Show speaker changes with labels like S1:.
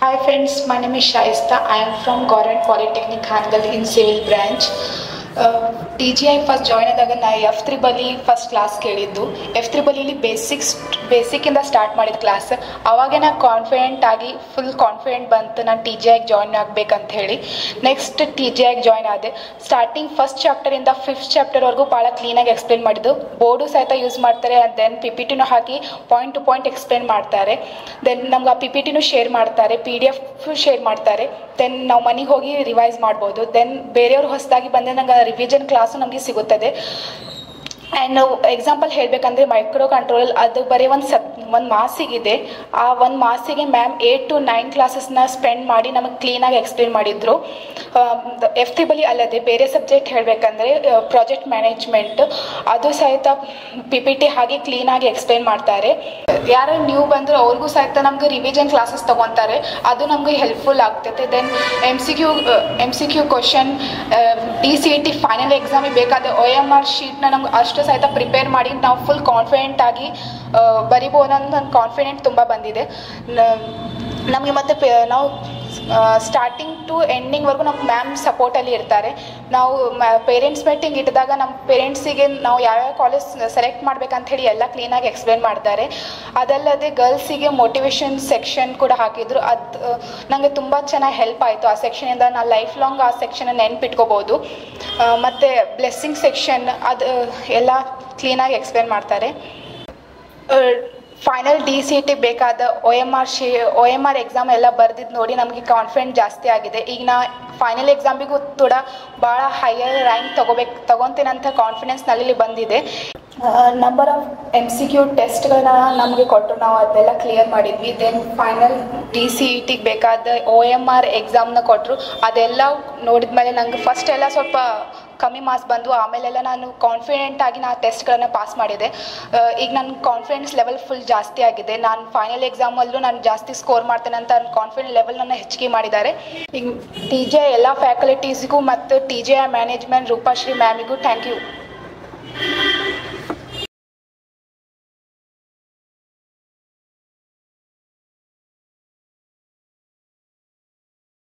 S1: Hi friends, my name is Shaista. I am from Government Polytechnic Hangal in Civil Branch. TGI first join ಆದಾಗ ನಾ F3 first class ಕೇಳಿದ್ದು. F3 ಬೇಸಿಕ್ಕಿಂದ start ಮಾಡಿದ class. ಅವಾಗೆ ನಾ confident ಆಗಿ full confident ಬಂತು ನಾನು TGIಗೆ ಜಾಯ್ನ್ ಆಗಬೇಕಂತ ಹೇಳಿ. ನೆಕ್ಸ್ಟ್ TGIಗೆ ಜಾಯ್ನ್ ಆದೆ. ಸ್ಟಾರ್ಟಿಂಗ್ ಫಸ್ಟ್ ಚಾಪ್ಟರಿಂದ 5th ಚಾಪ್ಟರ್ವರೆಗೂ ಭಾಳ ಕ್ಲೀನಾಗಿ ಎಕ್ಸ್ಪ್ಲೇನ್ ಮಾಡಿದ್ದು. ಬೋರ್ಡು ಸಹಿತ ಯೂಸ್ ಮಾಡ್ತಾರೆ. Then PPTನೂ hockey point to point explain ಮಾಡ್ತಾರೆ. ದೆನ್ ನಮ್ಗೆ ಆ PPTನೂ ಶೇರ್ ಮಾಡ್ತಾರೆ, PDF ಶೇರ್ ಮಾಡ್ತಾರೆ. ದೆನ್ ನಾವು ಮನೆಗೆ ಹೋಗಿ ರಿವೈಸ್ ಮಾಡ್ಬೋದು. ದೆನ್ ಬೇರೆಯವ್ರು ಹೊಸದಾಗಿ ಬಂದರೆ ನಂಗೆ ರಿವಿಷನ್ ಕ್ಲಾಸು ನಮಗೆ ಸಿಗುತ್ತದೆ. ಆ್ಯಂಡ್ ಎಕ್ಸಾಂಪಲ್ ಹೇಳಬೇಕಂದ್ರೆ ಮೈಕ್ರೋ ಕಂಟ್ರೋಲ್ ಅದು ಬರೀ ಒಂದು ಮಾಸಿಗಿದೆ. ಆ ಒಂದು ಮಾಸಿಗೆ ಮ್ಯಾಮ್ 8 to 9 ಕ್ಲಾಸಸ್ನ ಸ್ಪೆಂಡ್ ಮಾಡಿ ನಮಗೆ ಕ್ಲೀನಾಗಿ ಎಕ್ಸ್ಪ್ಲೇನ್ ಮಾಡಿದ್ರು. F3 ಅಲ್ಲದೆ ಬೇರೆ ಸಬ್ಜೆಕ್ಟ್ ಹೇಳಬೇಕಂದ್ರೆ ಪ್ರಾಜೆಕ್ಟ್ ಮ್ಯಾನೇಜ್ಮೆಂಟ್ ಅದು ಸಹಿತ PPT ಹಾಗೆ ಕ್ಲೀನಾಗಿ ಎಕ್ಸ್ಪ್ಲೇನ್ ಮಾಡ್ತಾರೆ. ಯಾರು ನ್ಯೂ ಬಂದರೂ ಅವ್ರಿಗೂ ಸಹಿತ ನಮ್ಗೆ ರಿವಿಷನ್ ಕ್ಲಾಸಸ್ ತೊಗೊತಾರೆ. ಅದು ನಮಗೆ ಹೆಲ್ಪ್ಫುಲ್ ಆಗ್ತೈತೆ. Then MCQ question DCET final ಎಕ್ಸಾಮಿಗೆ ಬೇಕಾದ OMR ಶೀಟ್ನ ನಮ್ಗೆ ಅಷ್ಟು ಸಹಿತ ಪ್ರಿಪೇರ್ ಮಾಡಿ ನಾವು ಫುಲ್ ಕಾನ್ಫಿಡೆಂಟ್ ಆಗಿ ಬರಿಬೋದು ಅನ್ನೋ ನನ್ನ ಕಾನ್ಫಿಡೆಂಟ್ ತುಂಬ ಬಂದಿದೆ ನಮಗೆ. ಮತ್ತು ನಾವು ಸ್ಟಾರ್ಟಿಂಗ್ ಟು ಎಂಡಿಂಗ್ವರೆಗೂ ನಮ್ಮ ಮ್ಯಾಮ್ ಸಪೋರ್ಟಲ್ಲಿ ಇರ್ತಾರೆ. ನಾವು ಪೇರೆಂಟ್ಸ್ ಮೀಟಿಂಗ್ ಇಟ್ಟಿದಾಗ ನಮ್ಮ ಪೇರೆಂಟ್ಸಿಗೆ ನಾವು ಯಾವ್ಯಾವ ಕಾಲೇಜ್ ಸೆಲೆಕ್ಟ್ ಮಾಡ್ಬೇಕಂತ ಹೇಳಿ ಎಲ್ಲ ಕ್ಲೀನಾಗಿ ಎಕ್ಸ್ಪ್ಲೇನ್ ಮಾಡ್ತಾರೆ. ಅದಲ್ಲದೆ ಗರ್ಲ್ಸಿಗೆ ಮೋಟಿವೇಶನ್ ಸೆಕ್ಷನ್ ಕೂಡ ಹಾಕಿದ್ರು. ಅದು ನನಗೆ ತುಂಬ ಚೆನ್ನಾಗಿ ಹೆಲ್ಪ್ ಆಯಿತು. ಆ ಸೆಕ್ಷನಿಂದ ನಾನು ಲೈಫ್ ಲಾಂಗ್ ಆ ಸೆಕ್ಷನ್ ನೆನ್ಪಿಟ್ಕೋಬೋದು. ಮತ್ತು ಬ್ಲೆಸ್ಸಿಂಗ್ ಸೆಕ್ಷನ್ ಅದು ಎಲ್ಲ ಕ್ಲೀನಾಗಿ ಎಕ್ಸ್ಪ್ಲೇನ್ ಮಾಡ್ತಾರೆ. ಫೈನಲ್ DCET ಬೇಕಾದ OMR ಎಕ್ಸಾಮ್ ಎಲ್ಲ ಬರೆದಿದ್ದು ನೋಡಿ ನಮಗೆ ಕಾನ್ಫಿಡೆಂಟ್ ಜಾಸ್ತಿ ಆಗಿದೆ. ಈಗ ನಾ ಫೈನಲ್ ಎಕ್ಸಾಮಿಗೂ ಕೂಡ ಭಾಳ ಹೈಯರ್ ರ್ಯಾಂಕ್ ತೊಗೊತೀನಂತ ಕಾನ್ಫಿಡೆನ್ಸ್ ನಲ್ಲಿ ಬಂದಿದೆ. ನಂಬರ್ ಆಫ್ MCQ ಟೆಸ್ಟ್ಗಳನ್ನ ನಮಗೆ ಕೊಟ್ಟರು, ನಾವು ಅದೆಲ್ಲ ಕ್ಲಿಯರ್ ಮಾಡಿದ್ವಿ. ದೆನ್ ಫೈನಲ್ DCETಗೆ ಬೇಕಾದ OMR ಎಕ್ಸಾಮ್ನ ಕೊಟ್ಟರು. ಅದೆಲ್ಲ ನೋಡಿದ ಮೇಲೆ ನಂಗೆ ಫಸ್ಟ್ ಎಲ್ಲ ಸ್ವಲ್ಪ ಕಮ್ಮಿ ಮಾರ್ಕ್ಸ್ ಬಂದು, ಆಮೇಲೆಲ್ಲ ನಾನು ಕಾನ್ಫಿಡೆಂಟ್ ಆಗಿ ನಾನು ಟೆಸ್ಟ್ಗಳನ್ನು ಪಾಸ್ ಮಾಡಿದೆ. ಈಗ ನನ್ನ ಕಾನ್ಫಿಡೆನ್ಸ್ ಲೆವೆಲ್ ಫುಲ್ ಜಾಸ್ತಿ ಆಗಿದೆ. ನಾನು ಫೈನಲ್ ಎಕ್ಸಾಮಲ್ಲೂ ನಾನು ಜಾಸ್ತಿ ಸ್ಕೋರ್ ಮಾಡ್ತೇನೆ ಅಂತ ನನ್ನ ಕಾನ್ಫಿಡೆಂಟ್ ಲೆವೆಲ್ ನನ್ನ ಹೆಚ್ಚಿಗೆ ಮಾಡಿದ್ದಾರೆ. ಈಗ TGI ಎಲ್ಲ ಫ್ಯಾಕಲ್ಟೀಸ್ಗೂ ಮತ್ತು TGI management Roopashree ಮ್ಯಾಮಿಗೂ thank you.